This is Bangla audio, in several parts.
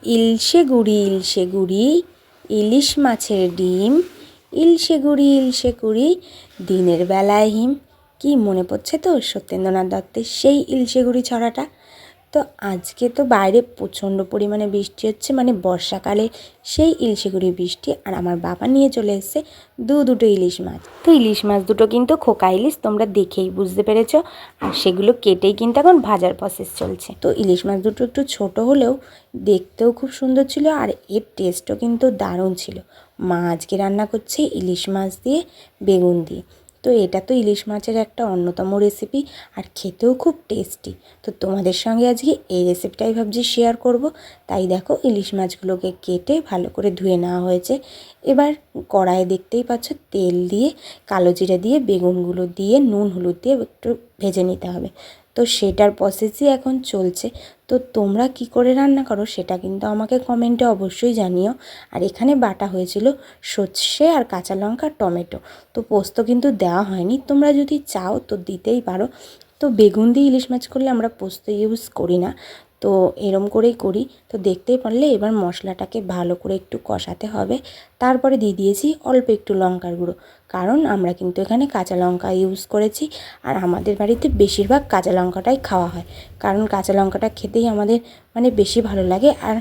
ইলশে গুড়ি ইলিশ মাছের ডিম, ইলশে গুড়ি দিনের বেলায় হিম। কি মনে পড়ছে তো সত্যেন্দ্রনাথ দত্তের সেই ইলশে গুড়ি ছড়াটা। তো আজকে তো বাইরে প্রচণ্ড পরিমাণে বৃষ্টি হচ্ছে, মানে বর্ষাকালে সেই ইলশে গুড়ি বৃষ্টি। আর আমার বাবা নিয়ে চলে এসেছে দুটো ইলিশ মাছ। তো ইলিশ মাছ দুটো কিন্তু খোকা ইলিশ, তোমরা দেখেই বুঝতে পেরেছ। আর সেগুলো কেটেই কিন্তু এখন ভাজার প্রসেস চলছে। তো ইলিশ মাছ দুটো একটু ছোট হলেও দেখতেও খুব সুন্দর ছিল, আর এর টেস্টও কিন্তু দারুণ ছিল। মা আজকে রান্না করছে ইলিশ মাছ দিয়ে বেগুন দিয়ে। তো এটা তো ইলিশ মাছের একটা অন্যতম রেসিপি, আর খেতেও খুব টেস্টি। তো তোমাদের সঙ্গে আজকে এই রেসিপিটাই ভাবছি শেয়ার করব। তাই দেখো ইলিশ মাছগুলোকে কেটে ভালো করে ধুয়ে নেওয়া হয়েছে। এবার কড়াইয়ে দেখতেই পাচ্ছ তেল দিয়ে কালো জিরে দিয়ে বেগুনগুলো দিয়ে নুন হলুদ দিয়ে একটু ভেজে নিতে হবে। তো সেটার প্রসেসই এখন চলছে। তো তোমরা কি করে রান্না করো সেটা কিন্তু আমাকে কমেন্টে অবশ্যই জানিও। আর এখানে বাটা হয়েছিল সর্ষে আর কাঁচা লঙ্কা টমেটো। তো পোস্ত কিন্তু দেওয়া হয়নি, তোমরা যদি চাও তো দিতেই পারো। তো বেগুন দিয়ে ইলিশ মাছ করলে আমরা পোস্ত ইউজ করি না, তো এরম করেই করি। তো দেখতেই পারলে এবার মশলাটাকে ভালো করে একটু কষাতে হবে। তারপরে দিয়ে দিয়েছি অল্প একটু লঙ্কার গুঁড়ো, কারণ আমরা কিন্তু এখানে কাঁচা লঙ্কা ইউজ করেছি। আর আমাদের বাড়িতে বেশিরভাগ কাঁচা লঙ্কাটাই খাওয়া হয়, কারণ কাঁচা লঙ্কাটা খেতেই আমাদের মানে বেশি ভালো লাগে। আর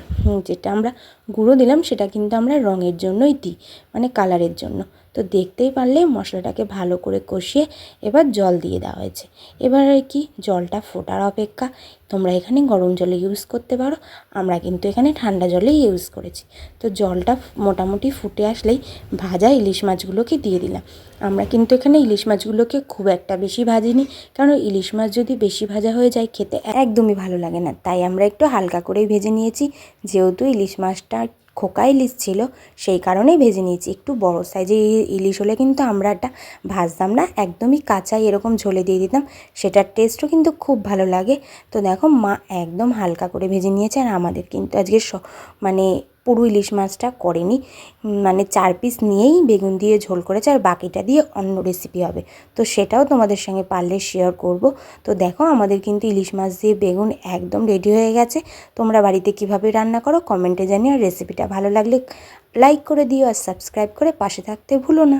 যেটা আমরা গুঁড়ো দিলাম সেটা কিন্তু আমরা রঙের জন্যই দিই, মানে কালারের জন্য। তো দেখতেই পারলে মশলাটাকে ভালো করে কষিয়ে এবার জল দিয়ে দেওয়া হয়েছে। এবার আর কি জলটা ফোটার অপেক্ষা। তোমরা এখানে গরম জলে ইউজ করতে পারো, আমরা কিন্তু এখানে ঠান্ডা জলেই ইউজ করেছি। তো জলটা মোটামুটি ফুটে আসলেই ভাজা ইলিশ মাছগুলোকে দিয়ে দিলাম। আমরা কিন্তু এখানে ইলিশ মাছগুলোকে খুব একটা বেশি ভাজিনি, কারণ ইলিশ মাছ যদি বেশি ভাজা হয়ে যায় খেতে একদমই ভালো লাগে না। তাই আমরা একটু হালকা করেই ভেজে নিয়েছি, যেহেতু ইলিশ মাছটা খোকা ইলিশ ছিল সেই কারণেই ভেজে নিয়েছি। একটু বড় সাইজের ইলিশ হলে কিন্তু আমরা এটা ভাজতাম না, একদমই কাঁচাই এরকম ঝোলে দিয়ে দিতাম, সেটার টেস্টও কিন্তু খুব ভালো লাগে। তো দেখো মা একদম হালকা করে ভেজে নিয়েছে। আর আমাদের কিন্তু আজকে মানে পুরো ইলিশ মাছটা করেনি, মানে 4 পিস নিয়েই বেগুন দিয়ে ঝোল করেছে, আর বাকিটা দিয়ে অন্য রেসিপি হবে। তো সেটাও তোমাদের সঙ্গে পারলে শেয়ার করব। তো দেখো আমাদের কিন্তু ইলিশ মাছ দিয়ে বেগুন একদম রেডি হয়ে গেছে। তোমরা বাড়িতে কিভাবে রান্না করো কমেন্টে জানিও। আর রেসিপিটা ভালো লাগলে লাইক করে দিও, আর সাবস্ক্রাইব করে পাশে থাকতে ভুলো না।